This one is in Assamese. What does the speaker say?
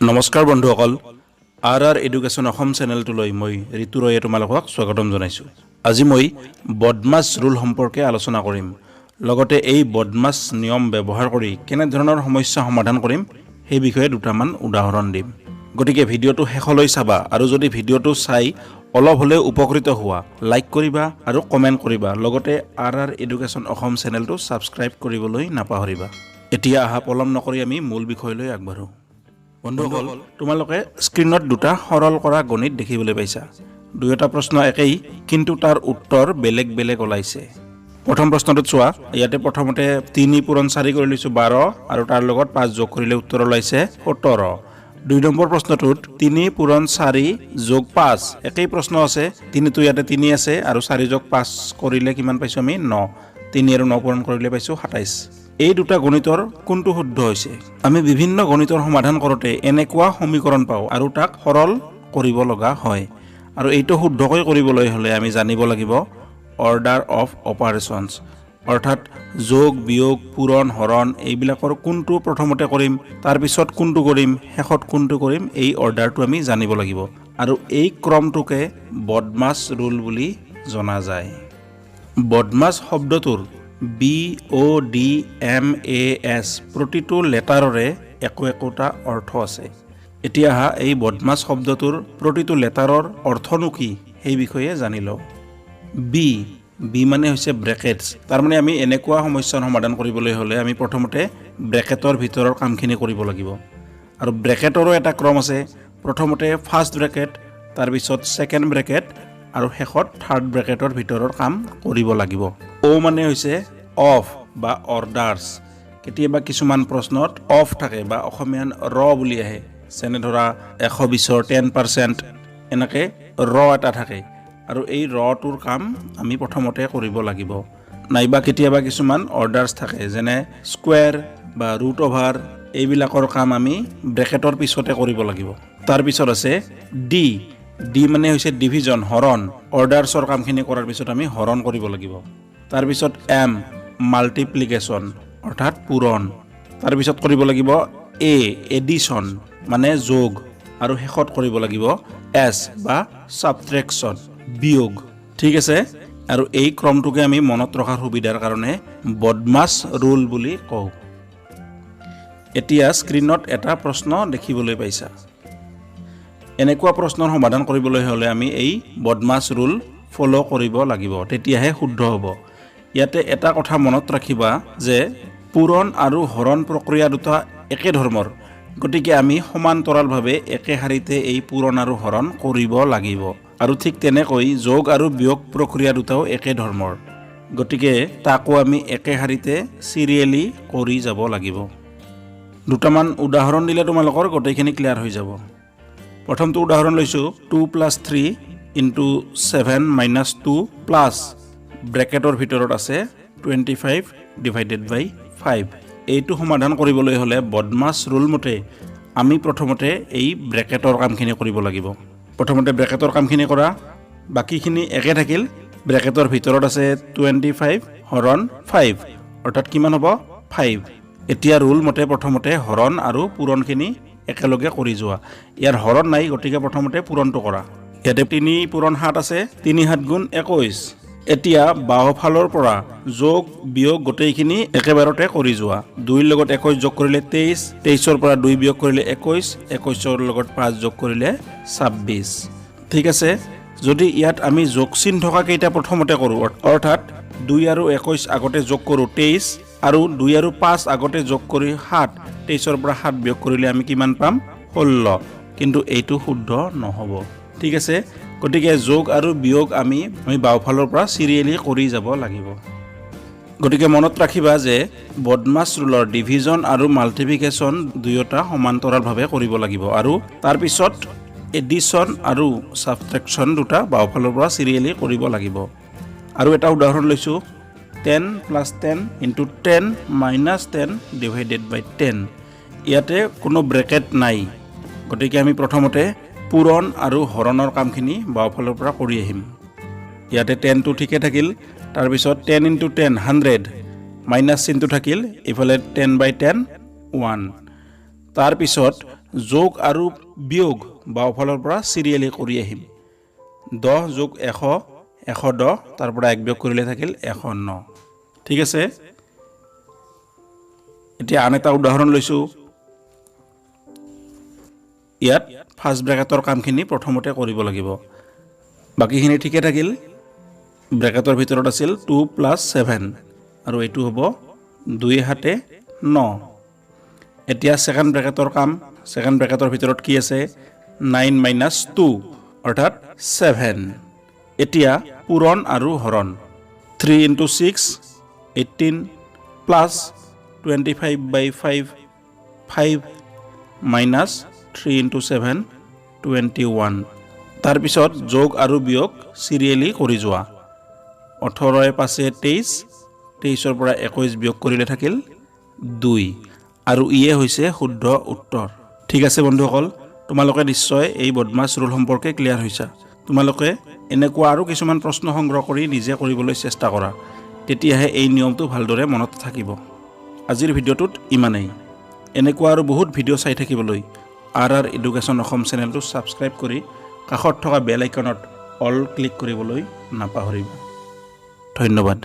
নমস্কাৰ বন্ধুসকল আৰ এডুকেশ্যন অসম চেনেলটোলৈ মই ঋতু ৰয়ে তোমালোকক স্বাগতম জনাইছো। আজি মই বদমাছ ৰুল সম্পৰ্কে আলোচনা কৰিম। লগতে এই বদমাছ নিয়ম ব্যৱহাৰ কৰি কেনে ধৰণৰ সমস্যা সমাধান কৰিম সেই বিষয়ে দুটামান উদাহৰণ দিম। গতিকে ভিডিঅটো শেষলৈ চাবা আৰু যদি ভিডিঅটো চাই অলপ হলে উপকৃত হোৱা লাইক কৰিবা আৰু কমেন্ট কৰিবা। লগতে আৰ এডুকেশ্যন অসম চেনেলটো সাবস্ক্ৰাইব কৰিবলৈ নাপাহৰিবা। এতিয়া আহা পলম নকৰি আমি মূল বিষয়লৈ আগবাঢ়ো। বন্ধুসকল তোমালোকে স্ক্ৰীনত দুটা সৰল কৰা গণিত দেখিবলৈ পাইছা। দুয়োটা প্ৰশ্ন একেই কিন্তু তাৰ উত্তৰ বেলেগ বেলেগ ওলাইছে। প্ৰথম প্ৰশ্নটোত চোৱা, ইয়াতে প্ৰথমতে 3 পূৰণ 4 কৰি লৈছো 12 আৰু তাৰ লগত 5 যোগ কৰিলে উত্তৰ ওলাইছে 17। দুই নম্বৰ প্ৰশ্নটোত 3 পূৰণ 4 যোগ 5 একেই প্ৰশ্ন আছে, 3টো ইয়াতে 3 আছে আৰু 4 যোগ 5 কৰিলে কিমান পাইছো আমি 9। 3 আৰু 9 পূৰণ কৰিলে পাইছো 27। এই দুটা গণিতৰ কোনটো শুদ্ধ হৈছে? আমি বিভিন্ন গণিতৰ সমাধান কৰোঁতে এনেকুৱা সমীকৰণ পাওঁ আৰু তাক সৰল কৰিব লগা হয়। আৰু এইটো শুদ্ধকৈ কৰিবলৈ হ'লে আমি জানিব লাগিব অৰ্ডাৰ অফ অপাৰেশ্যনছ, অৰ্থাৎ যোগ বিয়োগ পূৰণ হৰণ এইবিলাকৰ কোনটো প্ৰথমতে কৰিম, তাৰ পিছত কোনটো কৰিম, শেষত কোনটো কৰিম, এই অৰ্ডাৰটো আমি জানিব লাগিব। আৰু এই ক্ৰমটোকে বদমাছ ৰুল বুলি জনা যায়। বদমাছ শব্দটোৰ BODMAS প্ৰতিটো লেটাৰৰে একোটা অৰ্থ আছে। এতিয়া এই বদমাছ শব্দটোৰ প্ৰতিটো লেটাৰৰ অৰ্থনো কি সেই বিষয়ে জানি লওঁ। বি মানে হৈছে ব্ৰেকেটছ। তাৰ মানে আমি এনেকুৱা সমস্যাৰ সমাধান কৰিবলৈ হ'লে আমি প্ৰথমতে ব্ৰেকেটৰ ভিতৰৰ কামখিনি কৰিব লাগিব। আৰু ব্ৰেকেটৰো এটা ক্ৰম আছে, প্ৰথমতে ফাৰ্ষ্ট ব্ৰেকেট, তাৰপিছত ছেকেণ্ড ব্ৰেকেট আৰু শেষত থাৰ্ড ব্ৰেকেটৰ ভিতৰৰ কাম কৰিব লাগিব। মানে হৈছে অফ বা অৰ্ডাৰ্ছ। কেতিয়াবা কিছুমান প্ৰশ্নত অফ থাকে বা অসমীয়াত বুলি আহে, যেনে ধৰা 120ৰ 10% এনেকৈ এটা থাকে আৰু এই টোৰ কাম আমি প্ৰথমতে কৰিব লাগিব। নাইবা কেতিয়াবা কিছুমান অৰ্ডাৰ্ছ থাকে যেনে স্কুৱেৰ বা ৰুট অভাৰ, এইবিলাকৰ কাম আমি ব্ৰেকেটৰ পিছতে কৰিব লাগিব। তাৰপিছত আছে ডি মানে হৈছে ডিভিজন, হৰণ। অৰ্ডাৰ্ছৰ কামখিনি কৰাৰ পিছত আমি হৰণ কৰিব লাগিব। তাৰপিছত এম মাল্টিপ্লিকেশ্যন অৰ্থাৎ পূৰণ। তাৰপিছত কৰিব লাগিব এডিশ্যন মানে যোগ আৰু শেষত কৰিব লাগিব এছ বা ছাবট্ৰেকশ্যন বিয়োগ। ঠিক আছে, আৰু এই ক্ৰমটোকে আমি মনত ৰখাৰ সুবিধাৰ কাৰণে বদমাছ ৰুল বুলি কওঁ। এতিয়া স্ক্ৰীনত এটা প্ৰশ্ন দেখিবলৈ পাইছা। এনেকুৱা প্ৰশ্নৰ সমাধান কৰিবলৈ হ'লে আমি এই বদমাছ ৰুল ফ'ল' কৰিব লাগিব, তেতিয়াহে শুদ্ধ হ'ব। ইয়াতে এটা কথা মনত ৰাখিবা যে পূৰণ আৰু হৰণ প্ৰক্ৰিয়া দুটা একে ধৰ্মৰ, গতিকে আমি সমান্তৰালভাৱে একে শাৰীতে এই পূৰণ আৰু হৰণ কৰিব লাগিব। আৰু ঠিক তেনেকৈ যোগ আৰু বিয়োগ প্ৰক্ৰিয়া দুটাও একে ধৰ্মৰ, গতিকে তাকো আমি একে শাৰীতে চিৰিয়েলি কৰি যাব লাগিব। দুটামান উদাহৰণ দিলে তোমালোকৰ গোটেইখিনি ক্লিয়াৰ হৈ যাব। প্ৰথমটো উদাহৰণ লৈছোঁ 2 + 3 × 7 - 2 প্লাছ ব্ৰেকেটৰ ভিতৰত আছে 25 / 5। এইটো সমাধান কৰিবলৈ হ'লে বদমাছ ৰুল মতে আমি প্ৰথমতে এই ব্ৰেকেটৰ কামখিনি কৰিব লাগিব। প্ৰথমতে ব্ৰেকেটৰ কামখিনি কৰা, বাকীখিনি একে থাকিল। ব্ৰেকেটৰ ভিতৰত আছে 25 হৰণ 5 অৰ্থাৎ কিমান হ'ব 5। এতিয়া ৰুল মতে প্ৰথমতে হৰণ আৰু পূৰণখিনি একেলগে কৰি যোৱা। ইয়াৰ হৰণ নাই, গতিকে প্ৰথমতে পূৰণটো কৰা। ইয়াতে 3 পূৰণ 7 আছে, 3 × 7 = 21। এতিয়া বাওঁফালৰ পৰা যোগ বিয়োগ গোটেইখিনি একেবাৰতে কৰি যোৱা। 2ৰ লগত 21 যোগ কৰিলে 23, 23ৰ পৰা 2 বিয়োগ কৰিলে 21, 21ৰ লগত 5 যোগ কৰিলে 26। ঠিক আছে, যদি ইয়াত আমি যোগ চিন থকা কেইটা প্ৰথমতে কৰোঁ, অৰ্থাৎ 2 আৰু 21 আগতে যোগ কৰোঁ 23 আৰু 2 আৰু 5 আগতে যোগ কৰি 7, 23ৰ পৰা 7 বিয়োগ কৰিলে আমি কিমান পাম 16, কিন্তু এইটো শুদ্ধ নহ'ব। ঠিক আছে, গতিকে যোগ আৰু বিয়োগ আমি বাওঁফালৰ পৰা চিৰিয়েলি কৰি যাব লাগিব। গতিকে মনত ৰাখিবা যে বদমাছ ৰুলৰ ডিভিজন আৰু মাল্টিপ্লিকেশ্যন দুয়োটা সমান্তৰালভাৱে কৰিব লাগিব আৰু তাৰপিছত এডিশ্যন আৰু ছাবট্ৰেকশ্যন দুটা বাওঁফালৰ পৰা চিৰিয়েলি কৰিব লাগিব। আৰু এটা উদাহৰণ লৈছোঁ 10 + 10 × 10 - 10 / 10। ইয়াতে কোনো ব্ৰেকেট নাই, গতিকে আমি প্ৰথমতে পূৰণ আৰু হৰণৰ কামখিনি বাওঁফালৰ পৰা কৰি আহিম। ইয়াতে 10টো ঠিকে থাকিল, তাৰপিছত 10 × 10 100 মাইনাছ চিনটো থাকিল, এইফালে 10/10 1। তাৰপিছত যোগ আৰু বিয়োগ বাওঁফালৰ পৰা চিৰিয়েলি কৰি আহিম 10 যোগ 100 110 তাৰ পৰা 1 বিয়োগ কৰিলে থাকিল 109 ঠিক আছে এতিয়া আন এটা উদাহৰণ লৈছো ইয়াত ফাৰ্স্ট ব্ৰেকেটৰ কামখিনি প্ৰথমতে কৰিব লাগিব বাকিখিনি ঠিকে থাকিল ব্ৰেকেটৰ ভিতৰত আছিল 2 + 7 আৰু এইটো হ'ব 2 হাতে 9 এতিয়া সেকেন্ড ব্ৰেকেটৰ কাম সেকেন্ড ব্ৰেকেটৰ ভিতৰত কি আছে 9 - 2 অৰ্থাৎ 7 এতিয়া পূৰণ আৰু হৰণ 3 × 6 18 প্লাস 25/5 5 minus 3 × 7 21 তাৰ পিছত যোগ আৰু বিয়োগ সিৰিয়েলি কৰি যোৱা 18 এ পাছে 23 23 ৰ পৰা 21 বিয়োগ কৰিলে থাকিল 2 আৰু ইয়ে হৈছে শুদ্ধ উত্তৰ ঠিক আছে বন্ধুসকল তোমালোকে নিশ্চয় এই বদমাছ ৰুল সম্পৰ্কে ক্লিয়াৰ হৈছা তোমালোকে এনেকুৱা আৰু কিছুমান প্ৰশ্ন সংগ্ৰহ কৰি নিজে কৰিবলৈ চেষ্টা কৰা তেতিয়াহে এই নিয়মটো ভালদৰে মনত থাকিব আজিৰ ভিডিঅ'টোত ইমানেই এনেকুৱা আৰু বহুত ভিডিঅ' চাই থাকিবলৈ RR এডুকেশ্যন অসম চেনেলটো সাবস্ক্ৰাইব কৰি কাষত থকা বেল আইকনত অল ক্লিক কৰিবলৈ নাপাহৰিবা ধন্যবাদ